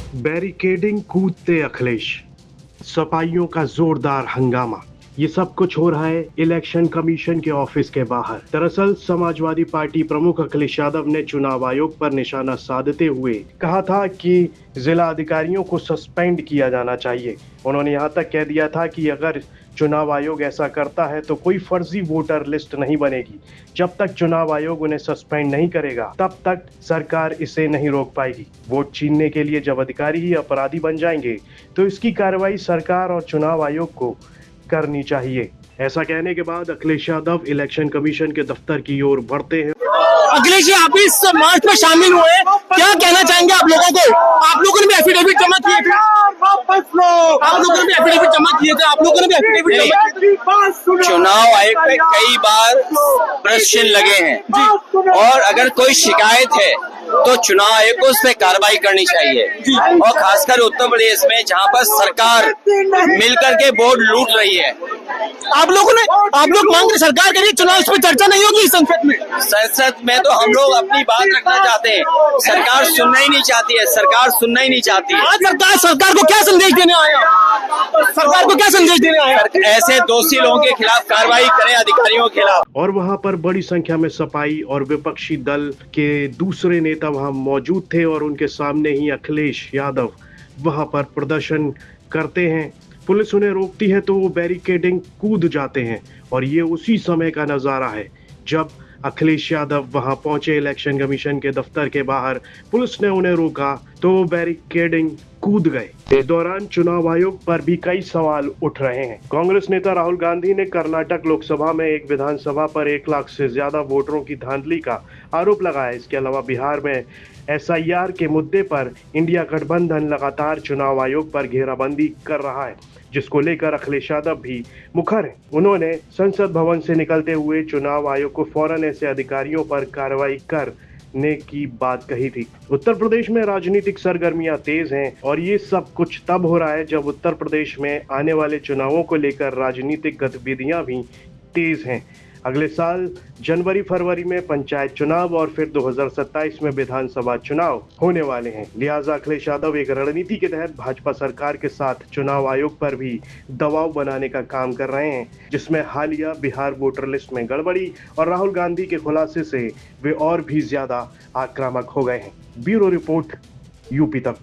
Barricading कूदते अखिलेश, सपाइयों का जोरदार हंगामा। ये सब कुछ हो रहा है इलेक्शन कमीशन के ऑफिस के बाहर। दरअसल समाजवादी पार्टी प्रमुख अखिलेश यादव ने चुनाव आयोग पर निशाना साधते हुए कहा था कि जिला अधिकारियों को सस्पेंड किया जाना चाहिए। उन्होंने यहाँ तक कह दिया था कि अगर चुनाव आयोग ऐसा करता है तो कोई फर्जी वोटर लिस्ट नहीं बनेगी। जब तक चुनाव आयोग उन्हें सस्पेंड नहीं करेगा तब तक सरकार इसे नहीं रोक पाएगी। वोट छीनने के लिए जब अधिकारी ही अपराधी बन जाएंगे तो इसकी कार्रवाई सरकार और चुनाव आयोग को करनी चाहिए। ऐसा कहने के बाद अखिलेश यादव इलेक्शन कमीशन के दफ्तर की ओर बढ़ते हैं। अखिलेश जी, आप इस मार्च में शामिल हुए, क्या कहना चाहेंगे आप लोगों को? आप लोगों ने भी एफिडेविट जमा किए थे, चुनाव आयोग पे कई बार प्रश्न लगे हैं और अगर कोई शिकायत है तो चुनाव आयोग को उस पर कार्रवाई करनी चाहिए। और खासकर उत्तर प्रदेश में जहां पर सरकार मिलकर के वोट लूट रही है, आप लोग मांग रहे सरकार के लिए चुनाव, इस पर चर्चा नहीं होगी संसद में? संसद में तो हम लोग अपनी बात रखना चाहते हैं, सरकार सुनना ही नहीं चाहती है। सरकार सुनना ही नहीं चाहती है। आज सरकार को क्या संदेश देने आया? सरकार को क्या संदेश देने आया? ऐसे दोषी लोगों के खिलाफ कार्रवाई करें, अधिकारियों के खिलाफ। और वहां पर बड़ी संख्या में सपाई और विपक्षी दल के दूसरे नेता वहां मौजूद थे और उनके सामने ही अखिलेश यादव वहां पर प्रदर्शन करते हैं। पुलिस उन्हें रोकती है तो वो बैरिकेडिंग कूद जाते हैं और ये उसी समय का नजारा है जब अखिलेश यादव वहां पहुंचे इलेक्शन कमीशन के दफ्तर के बाहर। पुलिस ने उन्हें रोका तो वो बैरिकेडिंग कूद गए। इस दौरान चुनाव आयोग पर भी कई सवाल उठ रहे हैं। कांग्रेस नेता राहुल गांधी ने कर्नाटक लोकसभा में एक विधानसभा पर 1 लाख से ज्यादा वोटरों की धांधली का आरोप लगाया। इसके अलावा बिहार में SIR के मुद्दे पर इंडिया गठबंधन लगातार चुनाव आयोग पर घेराबंदी कर रहा है, जिसको लेकर अखिलेश यादव भी मुखर हैं। उन्होंने संसद भवन से निकलते हुए चुनाव आयोग को फौरन ऐसे अधिकारियों पर कार्रवाई करने की बात कही थी। उत्तर प्रदेश में राजनीतिक सरगर्मियां तेज हैं और ये सब कुछ तब हो रहा है जब उत्तर प्रदेश में आने वाले चुनावों को लेकर राजनीतिक गतिविधियां भी तेज हैं। अगले साल जनवरी फरवरी में पंचायत चुनाव और फिर 2027 में विधानसभा चुनाव होने वाले हैं। लिहाजा अखिलेश यादव एक रणनीति के तहत भाजपा सरकार के साथ चुनाव आयोग पर भी दबाव बनाने का काम कर रहे हैं, जिसमें हालिया बिहार वोटर लिस्ट में गड़बड़ी और राहुल गांधी के खुलासे से वे और भी ज्यादा आक्रामक हो गए हैं। ब्यूरो रिपोर्ट, यूपी तक।